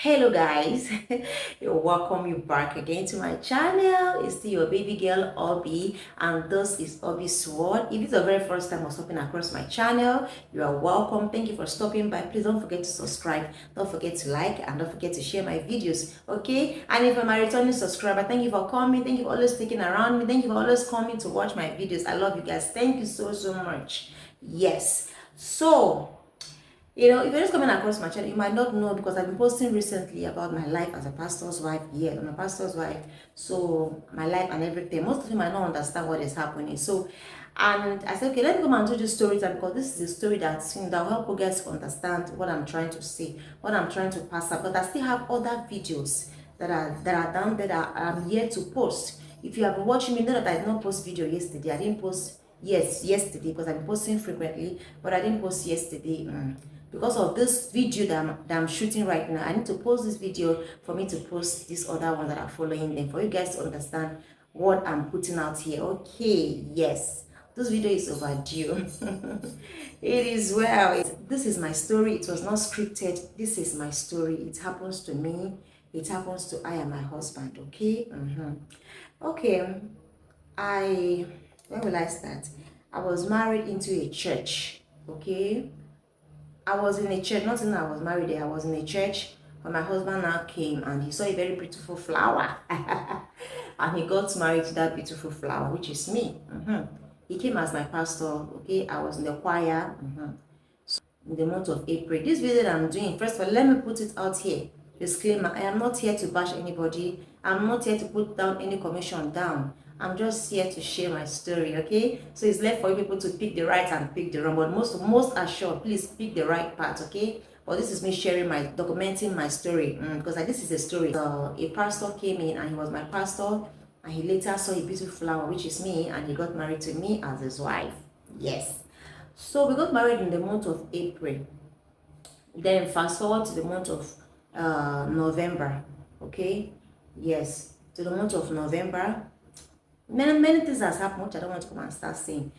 Hello guys, you're welcome you back again to my channel. It's still your baby girl Obi, and this is Obi's Sword. If it's the very first time of stopping across my channel, you are welcome. Thank you for stopping by. Please don't forget to subscribe, don't forget to like, and don't forget to share my videos, okay? And if I'm a returning subscriber, thank you for coming. Thank you for always sticking around me. Thank you for always coming to watch my videos. I love you guys. Thank you so much. Yes, so if you're just coming across my channel, you might not know because I've been posting recently about my life as a pastor's wife. Yeah, I'm a pastor's wife. So my life and everything. Most of you might not understand what is happening. So, and I said, okay, let me come and do this story time because this is a story that will help you guys to understand what I'm trying to say, what I'm trying to pass up. But I still have other videos that are down there that I'm here to post. If you have been watching me, know that I did not post video yesterday. I didn't post yesterday because I've been posting frequently, but I didn't post yesterday. Because of this video that I'm shooting right now, I need to post this video for me to post this other one that are following them for you guys to understand what I'm putting out here. Okay, yes, this video is overdue. It is well. This is my story. It was not scripted. This is my story. It happens to me. It happens to I and my husband. Okay. Okay. When will I start? I was married into a church. Okay. I was in a church, not in I was married there, I was in a church when my husband now came and he saw a very beautiful flower. And he got married to that beautiful flower, which is me. He came as my pastor, okay? I was in the choir in the month of April. This video that I'm doing, first of all, let me put it out here. Disclaimer, I am not here to bash anybody. I'm not here to put down any commission down. I'm just here to share my story, okay? So it's left for you people to pick the right and pick the wrong, but most assured, please pick the right part, okay? But this is me sharing documenting my story, because this is a story. A pastor came in and he was my pastor, and he later saw a beautiful flower, which is me, and he got married to me as his wife. Yes. So we got married in the month of April. Then fast forward to the month of November, okay? Yes, to the month of November. Many things has happened, which I don't want to come and start saying.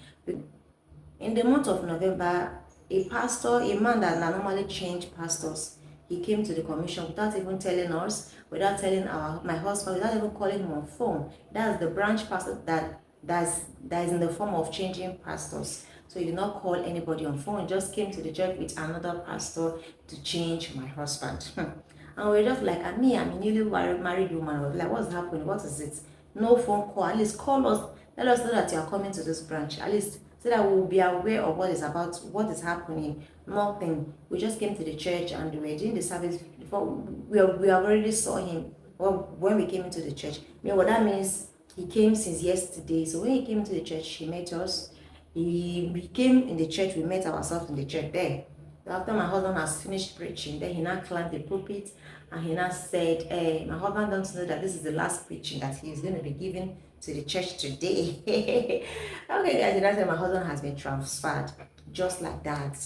In the month of November, a man that normally change pastors, he came to the commission without even telling us, without telling my husband, without even calling him on phone. That's the branch pastor that is in the form of changing pastors. So he did not call anybody on phone. He just came to the church with another pastor to change my husband. And we're just like, I'm a newly married woman. We're like, what's happening? What is it? No phone call. At least call us. Let us know that you are coming to this branch. At least so that we'll be aware of what is happening. Nothing. We just came to the church and we were doing the service before we already saw him. Well, when we came into the church. I mean, what that means, he came since yesterday. So when he came to the church, he met us. We came in the church, we met ourselves in the church there. After my husband has finished preaching, then he now climbed the pulpit and he now said, hey, my husband don't know that this is the last preaching that he is going to be giving to the church today. Okay, guys, that's why my husband has been transferred just like that.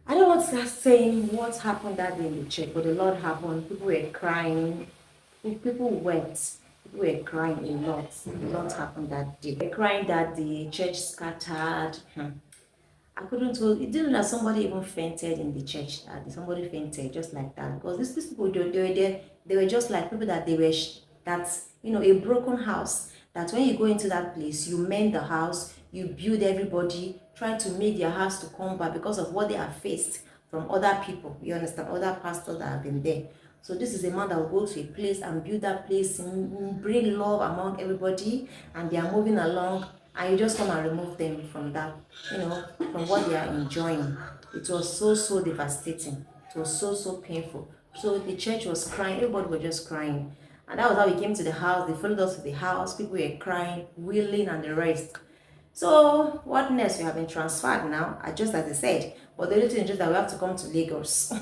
I don't want to start saying what happened that day in the church, but the Lord happened. People were crying, people wept. People were crying a lot. A lot happened that day. They were crying that the church scattered. I couldn't tell. It didn't know that somebody even fainted in the church. That somebody fainted just like that. Because these people, they were there. They were just like people that they were. That's a broken house. That when you go into that place, you mend the house, you build everybody, try to make their house to come back because of what they have faced from other people. You understand? Other pastors that have been there. So this is a man that will go to a place and build that place, and bring love among everybody, and they are moving along, and you just come and remove them from that, from what they are enjoying. It was so devastating. It was so painful. So the church was crying, everybody was just crying. And that was how we came to the house. They followed us to the house, people were crying, wailing, and the rest. So what next? We have been transferred now, just as I said. But the only thing is just that we have to come to Lagos.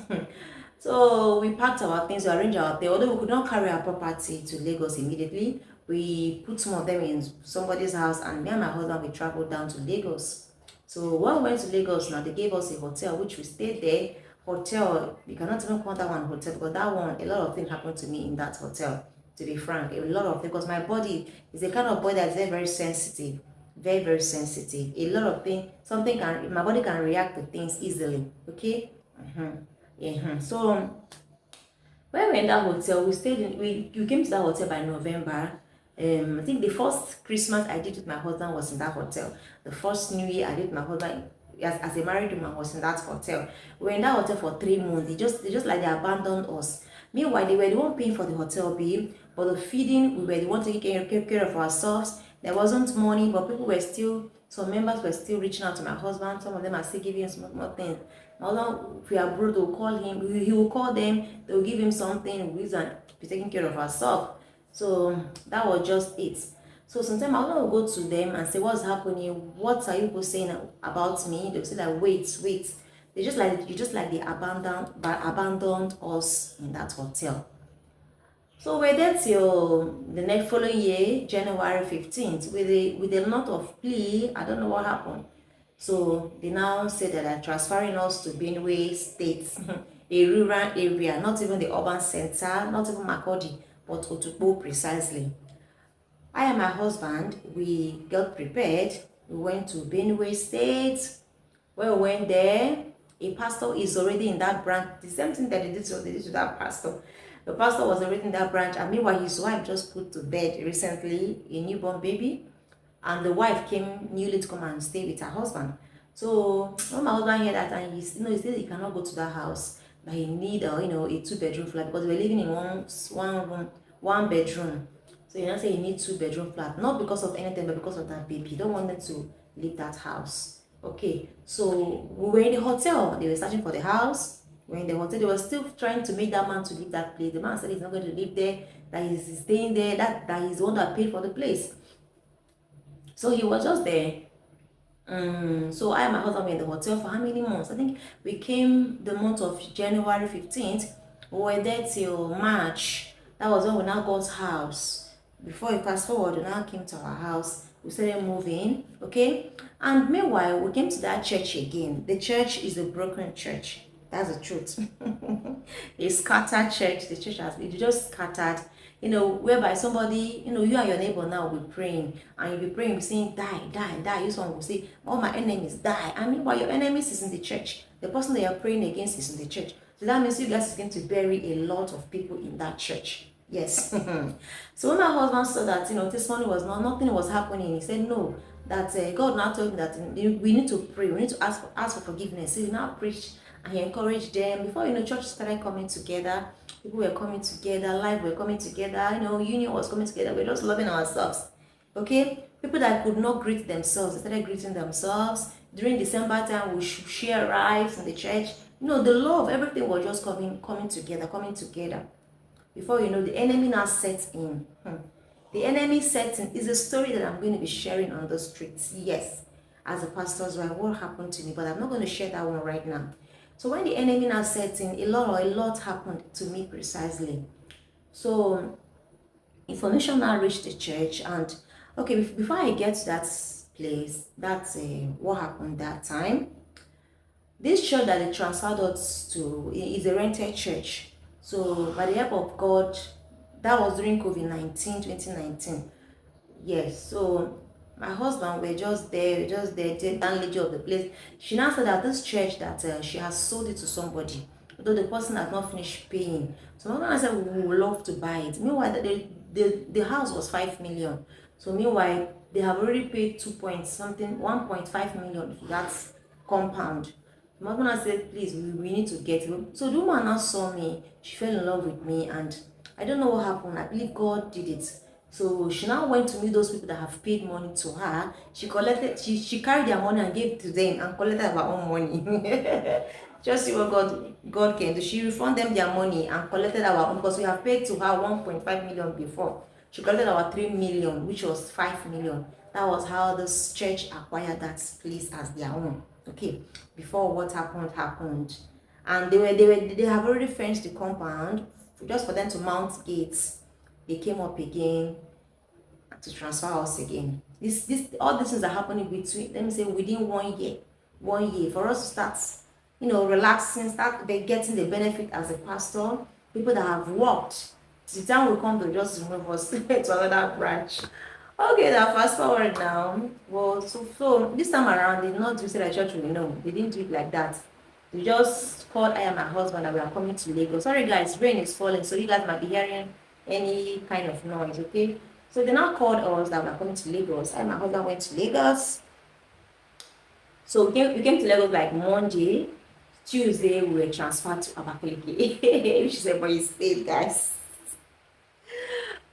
So we packed our things, we arranged our things. Although we could not carry our property to Lagos immediately, we put some of them in somebody's house, and me and my husband, we traveled down to Lagos. So when we went to Lagos now, they gave us a hotel, which we stayed there. Hotel, you cannot even call that one hotel, because that one, a lot of things happened to me in that hotel, to be frank. A lot of things, because my body is a kind of body that is very sensitive. Very sensitive. A lot of things, my body can react to things easily. Okay. So when we were in that hotel, we came to that hotel by November. I think the first Christmas I did with my husband was in that hotel. The first New Year I did with my husband as a married woman was in that hotel. We were in that hotel for 3 months. They just like they abandoned us. Meanwhile, they were the one paying for the hotel bill, but the feeding, we were the one taking care of ourselves. There wasn't money, but people were still, some members were still reaching out to my husband. Some of them are still giving him some more things. My husband, if we are broke, they'll call him. He will call them. They'll give him something. We be taking care of ourselves. So that was just it. So sometimes I will go to them and say, what's happening? What are you people saying about me? They'll say that wait. They abandoned us in that hotel. So we're there till the next following year, January 15th, with a lot of plea. I don't know what happened. So they now say that they're transferring us to Benue State, a rural area, not even the urban center, not even Makodi, but Otukpo precisely. I and my husband, we got prepared. We went to Benue State. When we went there, a pastor is already in that branch. The same thing that they did to that pastor. The pastor was already in that branch, and meanwhile, his wife just put to bed recently a newborn baby, and the wife came newly to come and stay with her husband. So when my husband heard that, and he said he cannot go to that house, but he need a 2-bedroom flat because we're living in one room, 1 bedroom. So you know, say he needs 2-bedroom flat, not because of anything, but because of that baby. He don't want them to leave that house. Okay, so we were in the hotel. They were searching for the house. We were in the hotel. They were still trying to make that man to leave that place. The man said he's not going to live there, that he's staying there, that he's the one that paid for the place. So he was just there. So I and my husband were in the hotel for how many months? I think we came the month of January 15th. We were there till March. That was when we now got house. Before we fast forward, we now came to our house. We started moving, okay? And meanwhile, we came to that church again. The church is a broken church. That's the truth. A scattered church. The church it just scattered. Whereby somebody, you and your neighbor now will be praying, and you'll be praying, saying, die. You someone will say, all my enemies die. I mean, while your enemies is in the church, the person that you're praying against is in the church. So that means you guys is going to bury a lot of people in that church. Yes. So when my husband saw that, testimony was nothing was happening, he said, no, that God now told him that we need to pray, we need to ask for forgiveness. So he now preached and he encouraged them. Before church started coming together. People were coming together, life were coming together, union was coming together. We're just loving ourselves. Okay? People that could not greet themselves, they started greeting themselves. During December time, we share rice in the church. The love, everything was just coming together. Before the enemy now sets in. The enemy sets in is a story that I'm going to be sharing on the streets. Yes, as a pastor's wife, what happened to me, but I'm not going to share that one right now. So when the enemy now sets in, a lot happened to me precisely. So information now reached the church, and okay, before I get to that place, that's what happened that time. This church that they transferred us to is a rented church. So by the help of God, that was during COVID-19, 2019. Yes, so my husband were just there, the landlady of the place. She now said that this church that she has sold it to somebody, although the person has not finished paying. So my husband said we would love to buy it. Meanwhile, the house was 5 million. So meanwhile, they have already paid 1.5 million for that compound. My husband said, please, we need to get it. So the woman now saw me, she fell in love with me, and I don't know what happened. I believe God did it. So she now went to meet those people that have paid money to her. She carried their money and gave it to them and collected her own money. Just see what God can do. She refunded them their money and collected our own, because we have paid to her 1.5 million before. She collected our 3 million, which was 5 million. That was how this church acquired that place as their own. Okay, before what happened. And they have already fenced the compound just for them to mount gates. They came up again to transfer us again. All these things are happening between, let me say, within 1 year. 1 year for us to start, relaxing, start getting the benefit as a pastor. People that have worked, the time will come to just remove us to another branch. Okay, now fast forward now. Well, so this time around, they did not do say the church will know. They didn't do it like that. We just called I and my husband that we are coming to Lagos. Sorry guys, rain is falling, so you guys might be hearing any kind of noise, okay? So they now called us that we are coming to Lagos. I and my husband went to Lagos. So we came to Lagos like Monday. Tuesday, we were transferred to Abakaliki, which is a boy state, guys.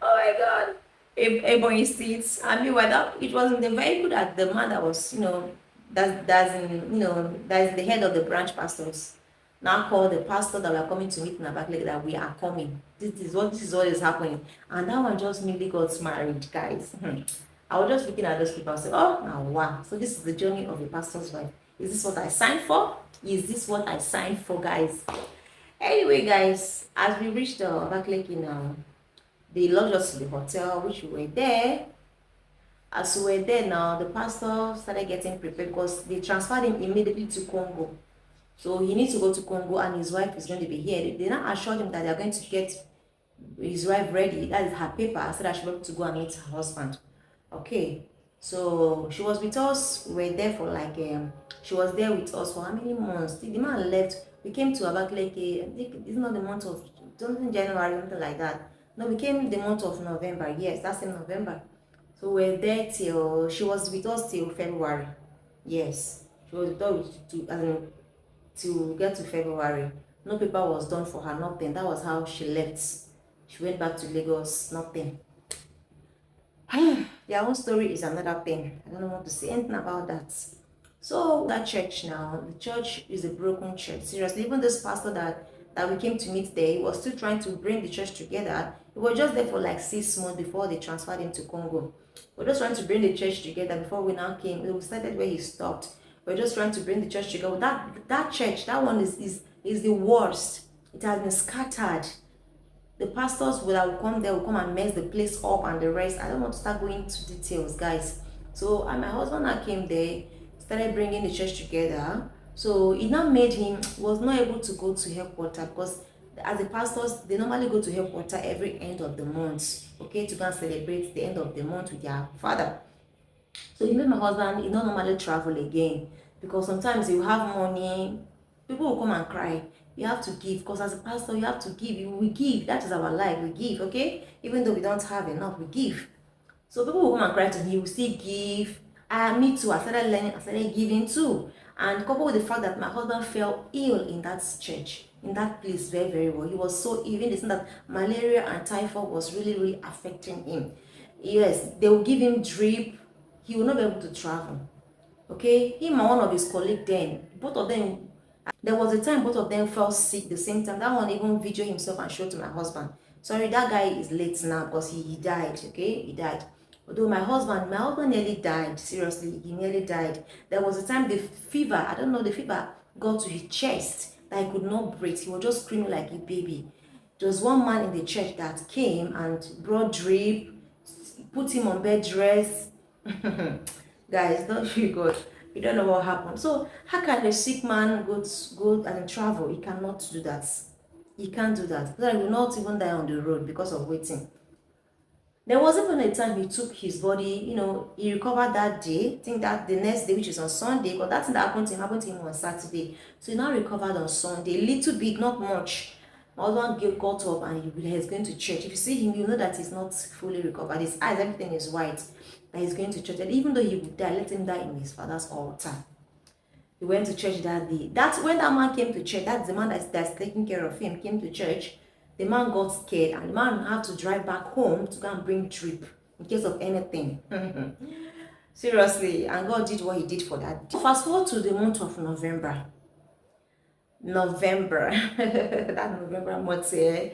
Oh my God. Ebony State. I mean, whether it wasn't the vehicle that the man that was, that's the head of the branch pastors now called the pastor that we are coming to meet in Abakaliki that we are coming. This is what is happening. And that one just newly got married, guys. I was just looking at those people and say, oh, now wow. So this is the journey of a pastor's wife. Is this what I signed for? Is this what I signed for, guys? Anyway, guys, as we reached the Abakaliki now, they lodged us to the hotel, which we were there. As we were there now, the pastor started getting prepared because they transferred him immediately to Congo. So he needs to go to Congo and his wife is going to be here. They now assured him that they are going to get his wife ready, that is her paper, so that she'll be able to go and meet her husband. Okay, so she was with us. We were there for like, she was there with us for how many months? The man left. We came to Abakaliki, I think it's not the month of, something January, something like that. No, we came the month of November. Yes, that's in November. So we're there till, she was with us till February. Yes, she was with us to get to February. No paper was done for her, nothing. That was how she left. She went back to Lagos, nothing. Their own story is another thing. I don't want to say anything about that. So that church now, the church is a broken church. Seriously, even this pastor that we came to meet there, he was still trying to bring the church together. He was just there for like 6 months before they transferred him to Congo. We're just trying to bring the church together before we now came. We started where he stopped. We're just trying to bring the church together. That church, that one is the worst. It has been scattered. The pastors will come there, will come and mess the place up and the rest. I don't want to start going into details, guys. So and my husband now came there, started bringing the church together. So it now made him was not able to go to headquarters because as the pastors, they normally go to headquarters every end of the month, okay, to go and celebrate the end of the month with their father. So he made my husband, he not normally travel again because sometimes you have money, people will come and cry. You have to give because as a pastor, you have to give. We give. That is our life. We give, okay? Even though we don't have enough, we give. So people will come and cry to him. He will still give. Me too. I started learning. I started giving too. And coupled with the fact that my husband fell ill in that church, in that place very, very well. He was so ill. Even they said that malaria and typhoid was really, really affecting him. Yes, they will give him drip. He will not be able to travel. Okay? Him and one of his colleagues then, both of them, there was a time both of them fell sick the same time. That one even video himself and showed to my husband. Sorry, that guy is late now because he died, okay? He died. Although my husband nearly died. Seriously, he nearly died. There was a time the fever, I don't know, the fever got to his chest that he could not breathe. He was just screaming like a baby. There was one man in the church that came and brought drip, put him on bed rest. Guys, don't you God. You don't know what happened. So how can a sick man go and travel? He cannot do that. He can't do that. He will not even die on the road because of waiting. There was even a time he took his body, he recovered that day. I think that the next day, which is on Sunday, because that thing that happened to him on Saturday. So he now recovered on Sunday, a little bit, not much. My husband got up and he's going to church. If you see him, you know that he's not fully recovered. His eyes, everything is white. That he's going to church. And even though he would die, let him die in his father's altar. He went to church that day. That's when that man came to church. That's the man that's taking care of him, came to church. The man got scared and the man had to drive back home to go and bring drip in case of anything. Seriously, and God did what he did for that. Fast forward to the month of November. That November month here.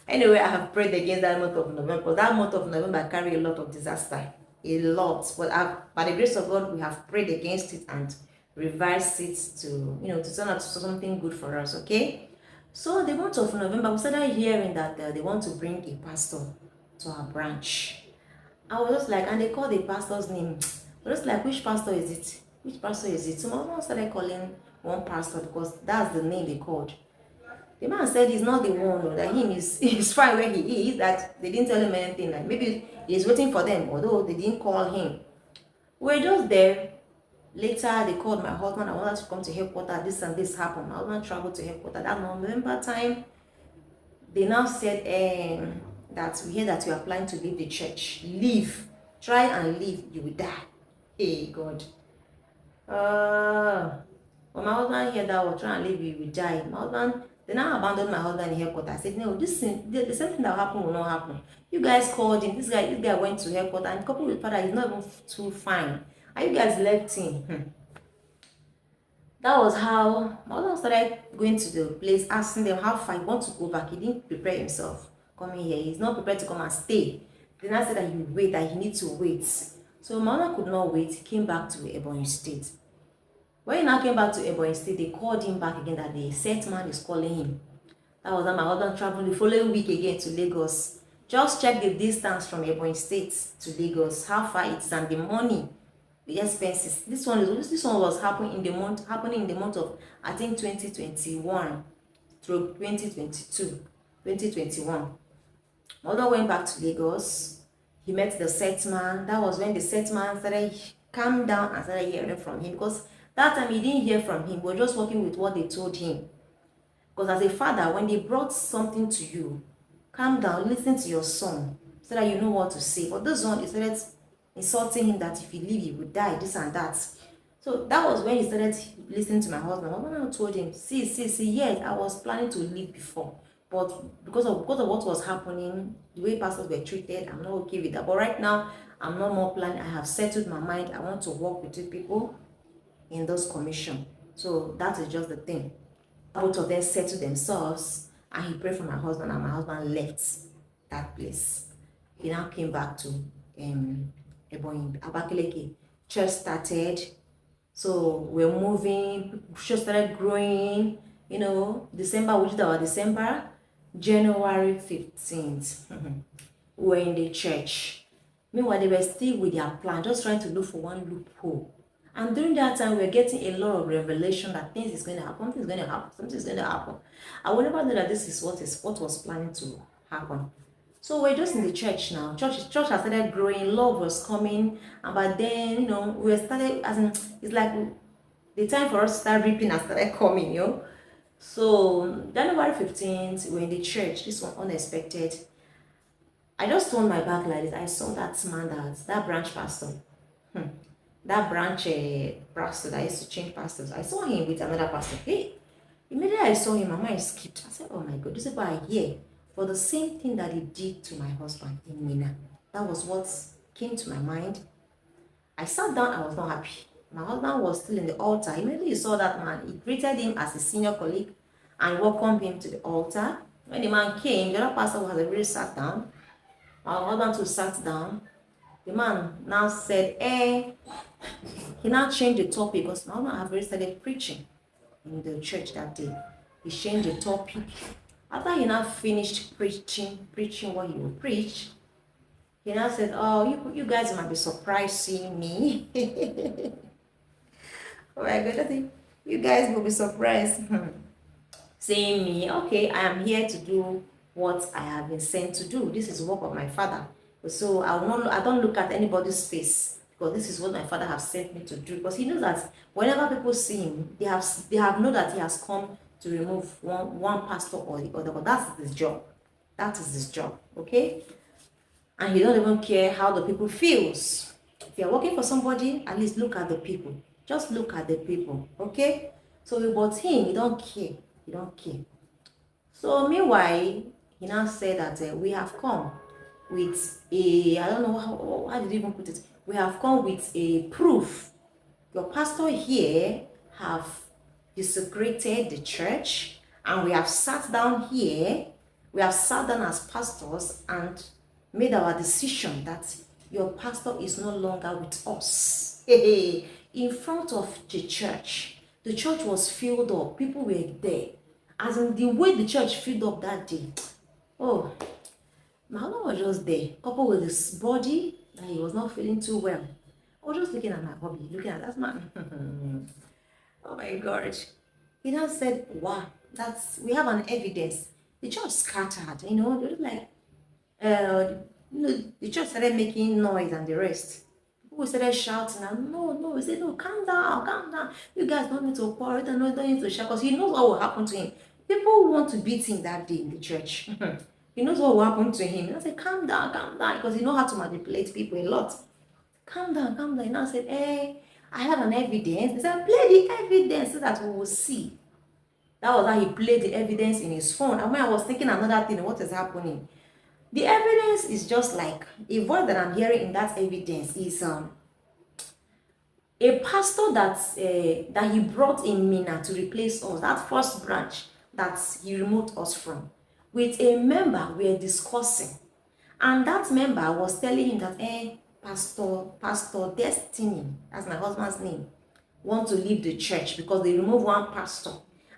Anyway, I have prayed against that month of November. That month of November carry a lot of disaster. A lot. But by the grace of God, we have prayed against it and reversed it to, to turn out to something good for us, okay? So the month of November, we started hearing that they want to bring a pastor to our branch. I was just like, and they called the pastor's name. I was just like, which pastor is it? Which pastor is it? So my mom started calling one pastor because that's the name they called. The man said he's not the one, that him is fine where he is, that they didn't tell him anything, like maybe he's waiting for them, although they didn't call him. We're just there. Later, they called my husband. I wanted to come to headquarters. This and this happened. My husband traveled to headquarters. That November time, they now said that we hear that you are planning to leave the church. Leave. Try and leave. You will die. Hey, God. When my husband heard that we're trying to leave, you will die. My husband, they now abandoned my husband in headquarters. I said, no, the same thing that will happen will not happen. You guys called him. This guy went to headquarters and coupled with father, he's not even too fine. And you guys left him. That was how my husband started going to the place, asking them how far he wants to go back. He didn't prepare himself coming here. He's not prepared to come and stay. Then I said that he would wait, that he needs to wait. So my husband could not wait. He came back to Ebonyi State. When he now came back to Ebonyi State, they called him back again that the set man is calling him. That was how my husband traveled the following week again to Lagos. Just check the distance from Ebonyi State to Lagos, how far it is, and the money, the expenses. This one was happening in the month of, I think, 2021 through 2021. My husband went back to Lagos. He met the set man. That was when the set man started calm down and started hearing from him, because that time he didn't hear from him. We were just working with what they told him. Because as a father, when they brought something to you, calm down, listen to your son, so that you know what to say. But this one, he started insulting him that if he leave, he would die, this and that. So that was when he started listening to my husband. My husband told him, see, yes, I was planning to leave before. But because of what was happening, the way pastors were treated, I'm not okay with that. But right now, I'm not more planning. I have settled my mind. I want to work with you people in those commission. So that is just the thing. Both of them settled themselves, and he prayed for my husband, and my husband left that place. He now came back to Ebonyi, Abakaliki. Church started, so we're moving. Church started growing. December, which is our December, January 15th. We were in the church. Meanwhile, they were still with their plan, just trying to look for one loophole. And during that time, we were getting a lot of revelation that things is going to happen, something is going to happen. I would never know that this is what was planning to happen. So we're just in the church now. Church has started growing, love was coming, and by then, we started, it's like the time for us to start reaping has started coming, So January 15th, we're in the church. This one unexpected. I just turned my back like this. I saw that man, that branch pastor. That branch pastor that used to change pastors. I saw him with another pastor. Hey, immediately I saw him, my mind skipped. I said, oh my God, this is why I'm here. For the same thing that he did to my husband in Mina. That was what came to my mind. I sat down, I was not happy. My husband was still in the altar. Immediately he saw that man. He greeted him as a senior colleague and welcomed him to the altar. When the man came, the other pastor had already sat down. My husband too sat down. The man now said, he now changed the topic, because my husband had already started preaching in the church that day. He changed the topic. After he now finished preaching what he would preach, he now said, oh, you guys might be surprised seeing me. Oh my God, I think you guys will be surprised seeing me. Okay, I am here to do what I have been sent to do. This is the work of my father. So I don't look at anybody's face, because this is what my father has sent me to do. Because he knows that whenever people see him, they have known that he has come to remove one pastor or the other. But that's his job. That is his job. Okay? And he don't even care how the people feels. If you're working for somebody, at least look at the people. Just look at the people. Okay? So but him, he don't care. He don't care. So meanwhile, he now said that we have come with I don't know how did he even put it. We have come with a proof. Your pastor here have desecrated the church, and we have sat down here. We have sat down as pastors and made our decision that your pastor is no longer with us. In front of the church was filled up. People were there. As in the way the church filled up that day. Oh, my husband was just there, coupled with his body, that he was not feeling too well. I was just looking at my hobby, looking at that man. Oh my God. He now said, wow, we have an evidence. The church scattered, they look like, the church started making noise and the rest. People started shouting, and no. He said, no, calm down, calm down. You guys don't need to quarrel, don't need to shout, because he knows what will happen to him. People want to beat him that day in the church. He knows what will happen to him. I said, calm down, because he knows how to manipulate people a lot. Calm down, calm down. And I said, hey, I have an evidence. He said, play the evidence so that we will see. That was how he played the evidence in his phone. And when I was thinking another thing, what is happening? The evidence is just like a voice that I'm hearing in that evidence is a pastor that he brought in Mina to replace us, that first branch that he removed us from, with a member we are discussing. And that member was telling him that, Pastor Destiny, that's my husband's name, want to leave the church because they removed one pastor.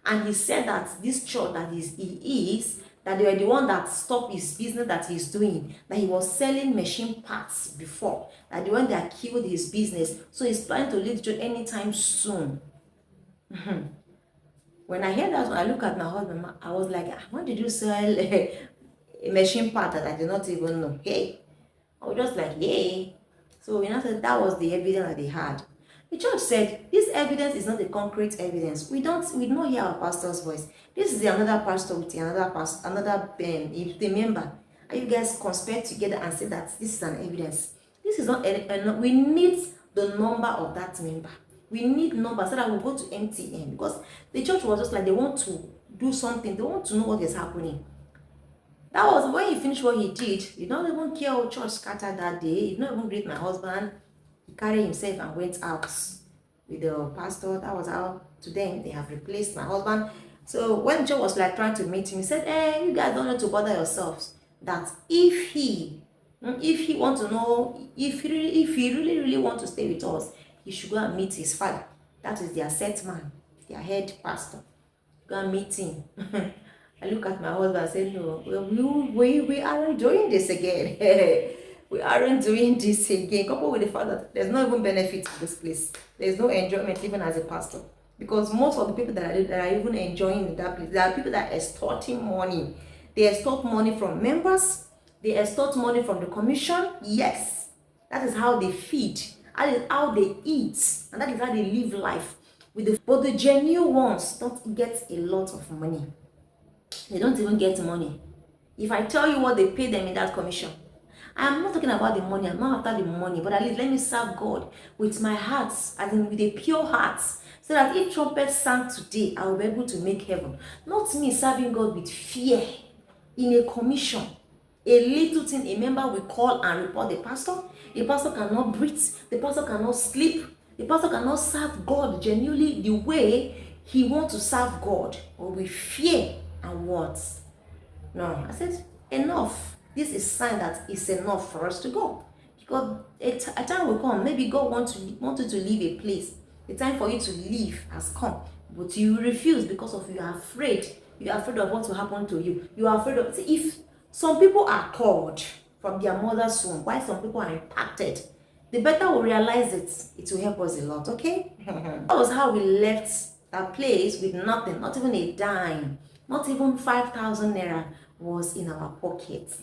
And he said that this church that he is, that they were the one that stopped his business that he's doing, that he was selling machine parts before, that the one that killed his business. So he's planning to leave the church anytime soon. When I heard that, when I look at my husband, I was like, why did you sell a machine part that I did not even know? Hey, I was just like, yay. So said that was the evidence that they had. The church said, this evidence is not a concrete evidence. We don't hear our pastor's voice. This is another pastor with another pastor, if the member. And you guys conspire together and say that this is an evidence. This is not, we need the number of that member. We need numbers so that we go to MTN, because the church was just like, they want to do something. They want to know what is happening. That was when he finished what he did. He don't even care how church scattered that day. He did not even greet my husband. He carried himself and went out with the pastor. That was how, to them, they have replaced my husband. So when Joe was like trying to meet him, he said, hey, you guys don't need to bother yourselves. That if he want to know, if he really want to stay with us, he should go and meet his father. That is their set man, their head pastor. Go and meet him. I look at my husband and say, no, we aren't doing this again. We aren't doing this again. Coupled with the fact that there's no even benefit to this place. There's no enjoyment even as a pastor. Because most of the people that are even enjoying in that place, there are people that are extorting money. They extort money from members. They extort money from the commission. Yes. That is how they feed. That is how they eat. And that is how they live life. But the genuine ones don't get a lot of money. They don't even get money. If I tell you what they pay them in that commission, I am not talking about the money. I'm not after the money, but at least let me serve God with my heart, as in with a pure heart, so that if trumpets sang today, I will be able to make heaven. Not me serving God with fear in a commission. A little thing, a member will call and report the pastor. The pastor cannot breathe. The pastor cannot sleep. The pastor cannot serve God genuinely the way he wants to serve God, or with fear and words. No, I said, enough. This is a sign that it's enough for us to go. Because a time will come, maybe God wanted to leave a place. The time for you to leave has come. But you refuse because of you are afraid. You are afraid of what will happen to you. You are afraid of, see, if some people are called from their mother's womb, while some people are impacted, the better we realize it will help us a lot, okay? That was how we left that place with nothing, not even a dime, not even 5,000 naira was in our pockets.